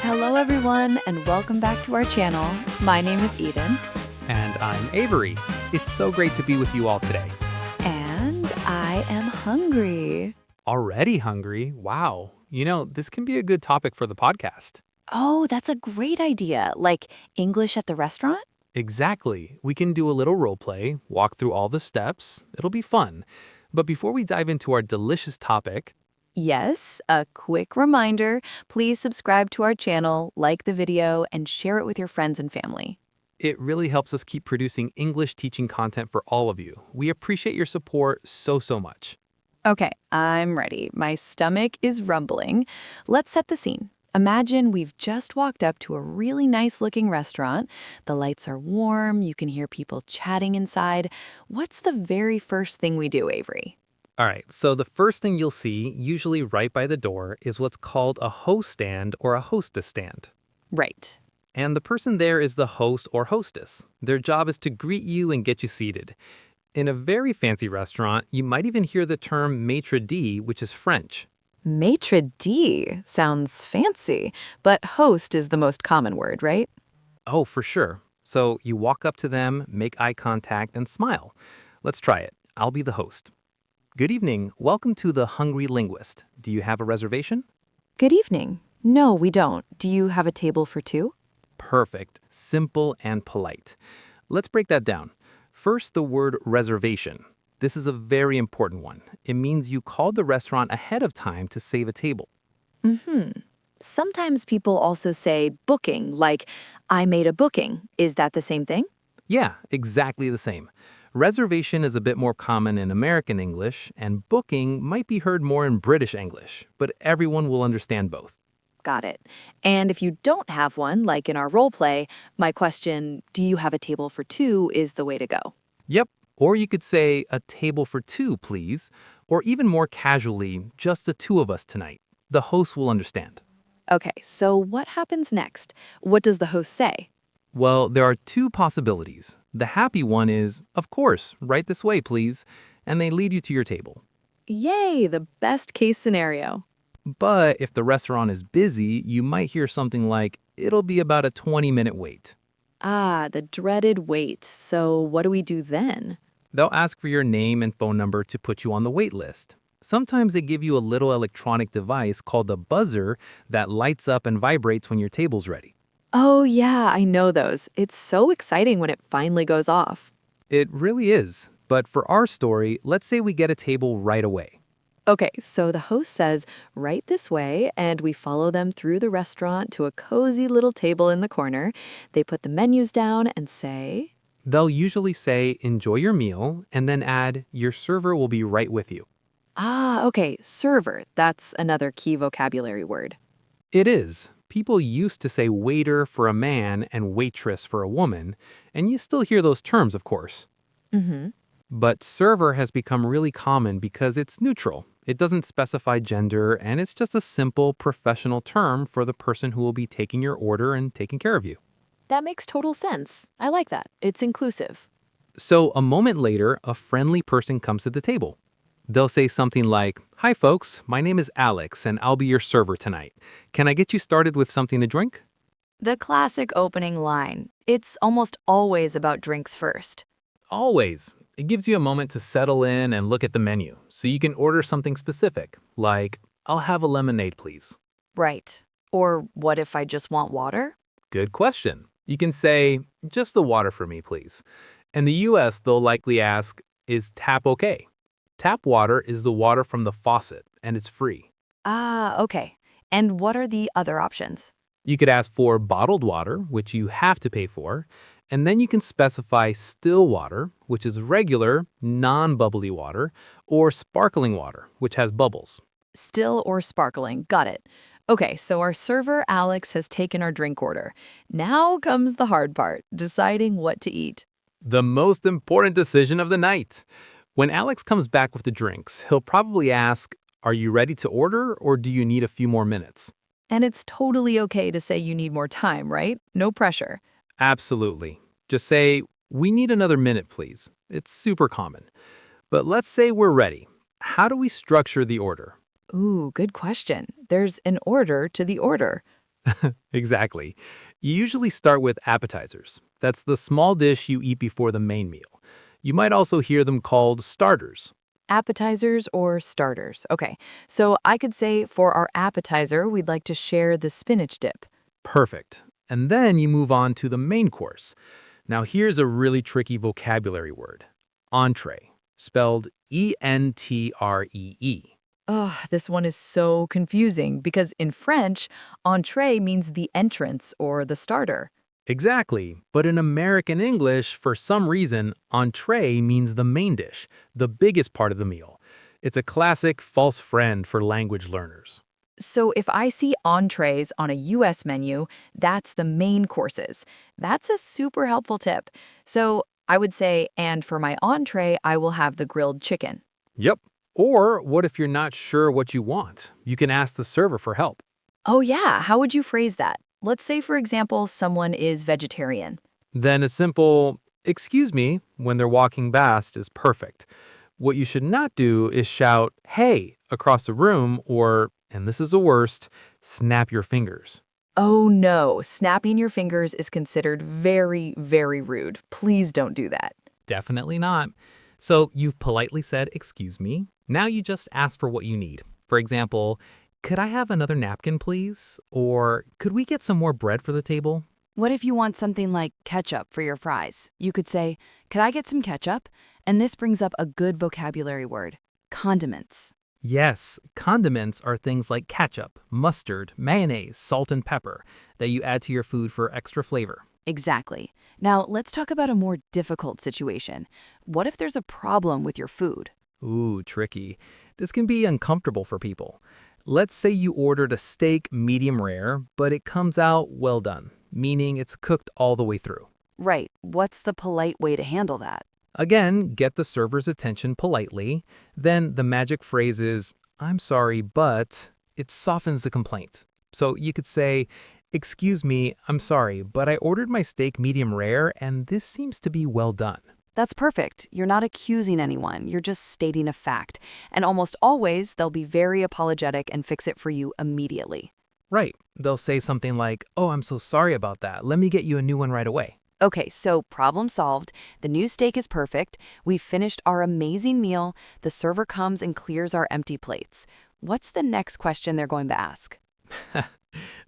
Hello everyone and welcome back to our channel. My name is Eden. And I'm Avery. It's so great to be with you all today. And I am hungry. Already hungry? Wow. This can be a good topic for the podcast. Oh, that's a great idea. Like English at the restaurant? Exactly. We can do a little role play, walk through all the steps. It'll be fun. But before we dive into our delicious topic, Yes, a quick reminder, please subscribe to our channel, like the video, and share it with your friends and family. it really helps us keep producing English teaching content for all of you. We appreciate your support so much. Okay, I'm ready. My stomach is rumbling. Let's set the scene. Imagine we've just walked up to a really nice-looking restaurant. The lights are warm, you can hear people chatting inside. What's the very first thing we do, Avery? All right, so the first thing you'll see, usually right by the door, is what's called a host stand or a hostess stand. Right. And the person there is the host or hostess. Their job is to greet you and get you seated. In a very fancy restaurant, you might even hear the term maitre d', which is French. Maitre d' sounds fancy, but host is the most common word, right? Oh, for sure. So you walk up to them, make eye contact, and smile. Let's try it. I'll be the host. Good evening. Welcome to the Hungry Linguist. Do you have a reservation? Good evening. No, we don't. Do you have a table for two? Perfect. Simple and polite. Let's break that down. First, the word reservation. This is a very important one. It means you called the restaurant ahead of time to save a table. Sometimes people also say booking, like, I made a booking. Is that the same thing? Yeah, exactly the same. Reservation is a bit more common in American English, and booking might be heard more in British English, but everyone will understand both. Got it. And if you don't have one, like in our role play, my question, do you have a table for two, is the way to go. Yep, or you could say, a table for two, please, or even more casually, just the two of us tonight. The host will understand. Okay, so what happens next? What does the host say? Well, there are two possibilities. The happy one is, of course, right this way, please, and they lead you to your table. Yay, the best case scenario. But if the restaurant is busy, you might hear something like, it'll be about a 20-minute wait. Ah, the dreaded wait. So what do we do then? They'll ask for your name and phone number to put you on the wait list. Sometimes they give you a little electronic device called a buzzer that lights up and vibrates when your table's ready. Oh yeah, I know those. It's so exciting when it finally goes off. It really is. But for our story, let's say we get a table right away. Okay, so the host says, right this way, and we follow them through the restaurant to a cozy little table in the corner. They put the menus down and say, They'll usually say, enjoy your meal, and then add, your server will be right with you. ah, okay, server. That's another key vocabulary word. It is. People used to say waiter for a man and waitress for a woman, and you still hear those terms, of course. Mm-hmm. But server has become really common because it's neutral. It doesn't specify gender, and it's just a simple professional term for the person who will be taking your order and taking care of you. That makes total sense. I like that. It's inclusive. So a moment later, a friendly person comes to the table. They'll say something like, Hi folks, my name is Alex, and I'll be your server tonight. Can I get you started with something to drink? The classic opening line. It's almost always about drinks first. Always. It gives you a moment to settle in and look at the menu, so you can order something specific, like, I'll have a lemonade, please. Right. Or what if I just want water? Good question. You can say, just the water for me, please. In the US, they'll likely ask, is tap okay? Tap water is the water from the faucet, and it's free. Ah, okay. And what are the other options? You could ask for bottled water, which you have to pay for, and then you can specify still water, which is regular, non-bubbly water, or sparkling water, which has bubbles. Still or sparkling. Got it. Okay, so our server, Alex, has taken our drink order. Now comes the hard part, deciding what to eat. The most important decision of the night. When Alex comes back with the drinks, he'll probably ask, are you ready to order, or do you need a few more minutes? And it's totally okay to say you need more time, right? No pressure. Absolutely. Just say, we need another minute, please. It's super common. But let's say we're ready. How do we structure the order? Ooh, good question. There's an order to the order. Exactly. You usually start with appetizers. That's the small dish you eat before the main meal. You might also hear them called starters. Appetizers or starters. Okay, so I could say for our appetizer, we'd like to share the spinach dip. Perfect. And then you move on to the main course. Now, here's a really tricky vocabulary word entree, spelled Entree. Ugh, this one is so confusing because in French, entree means the entrance or the starter. Exactly. But in American English, for some reason, entree means the main dish, the biggest part of the meal. It's a classic false friend for language learners. So if I see entrees on a US menu, that's the main courses. That's a super helpful tip. So I would say, and for my entree, I will have the grilled chicken. Yep. Or what if you're not sure what you want? You can ask the server for help. Oh yeah, how would you phrase that? Let's say, for example, someone is vegetarian. Then a simple, excuse me, when they're walking past is perfect. What you should not do is shout, hey, across the room, or, and this is the worst, snap your fingers. Oh no, snapping your fingers is considered very, very rude. Please don't do that. Definitely not. So you've politely said, excuse me. Now you just ask for what you need. For example, could I have another napkin, please? Or could we get some more bread for the table? What if you want something like ketchup for your fries? You could say, could I get some ketchup? And this brings up a good vocabulary word, condiments. Yes, condiments are things like ketchup, mustard, mayonnaise, salt, and pepper that you add to your food for extra flavor. Exactly. Now, let's talk about a more difficult situation. What if there's a problem with your food? Ooh, tricky. This can be uncomfortable for people. Let's say you ordered a steak medium rare, but it comes out well done, meaning it's cooked all the way through. Right. What's the polite way to handle that? Again, get the server's attention politely. Then the magic phrase is, I'm sorry, but it softens the complaint. So you could say, excuse me, I'm sorry, but I ordered my steak medium rare and this seems to be well done. That's perfect. You're not accusing anyone. You're just stating a fact. And almost always, they'll be very apologetic and fix it for you immediately. Right. They'll say something like, oh, I'm so sorry about that. Let me get you a new one right away. Okay, so problem solved. The new steak is perfect. We've finished our amazing meal. The server comes and clears our empty plates. What's the next question they're going to ask?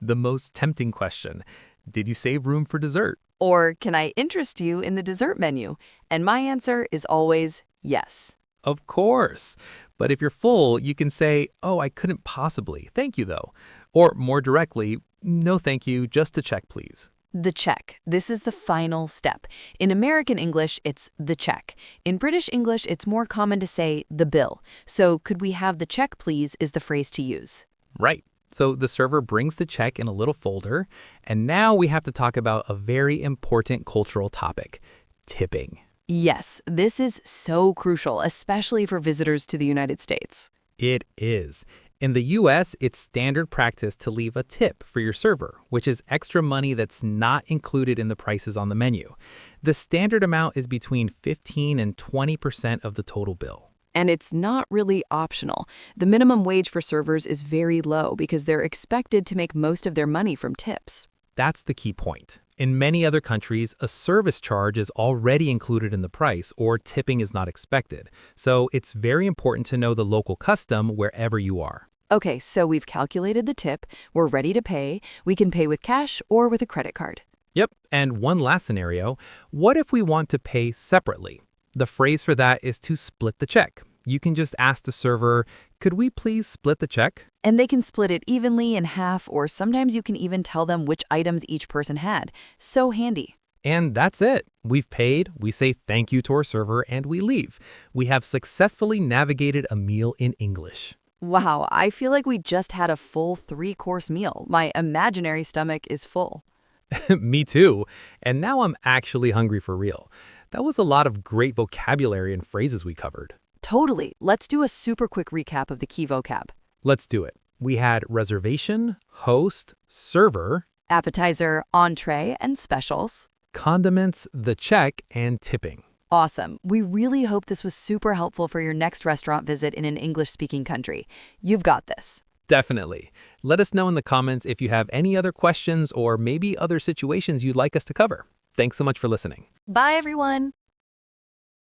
The most tempting question. Did you save room for dessert? Or can I interest you in the dessert menu? And my answer is always yes. Of course. But if you're full, you can say, oh, I couldn't possibly. Thank you, though. Or more directly, no thank you, just to check, please. The check. This is the final step. In American English, it's the check. In British English, it's more common to say the bill. So could we have the check, please, is the phrase to use. Right. So the server brings the check in a little folder. And now we have to talk about a very important cultural topic, tipping. Yes, this is so crucial, especially for visitors to the United States. It is. In the US, it's standard practice to leave a tip for your server, which is extra money that's not included in the prices on the menu. The standard amount is between 15 and 20% of the total bill. And it's not really optional. The minimum wage for servers is very low because they're expected to make most of their money from tips. That's the key point. In many other countries, a service charge is already included in the price or tipping is not expected. So it's very important to know the local custom wherever you are. Okay, so we've calculated the tip, we're ready to pay. We can pay with cash or with a credit card. Yep, and one last scenario, what if we want to pay separately? The phrase for that is to split the check. You can just ask the server, could we please split the check? And they can split it evenly in half, or sometimes you can even tell them which items each person had. So handy. And that's it. We've paid, we say thank you to our server, and we leave. We have successfully navigated a meal in English. Wow, I feel like we just had a full 3-course meal. My imaginary stomach is full. Me too. And now I'm actually hungry for real. That was a lot of great vocabulary and phrases we covered. Totally. Let's do a super quick recap of the key vocab. Let's do it. We had reservation, host, server, Appetizer, entree, and specials. condiments, the check, and tipping. Awesome. We really hope this was super helpful for your next restaurant visit in an English-speaking country. You've got this. Definitely. Let us know in the comments if you have any other questions or maybe other situations you'd like us to cover. Thanks so much for listening. Bye, everyone.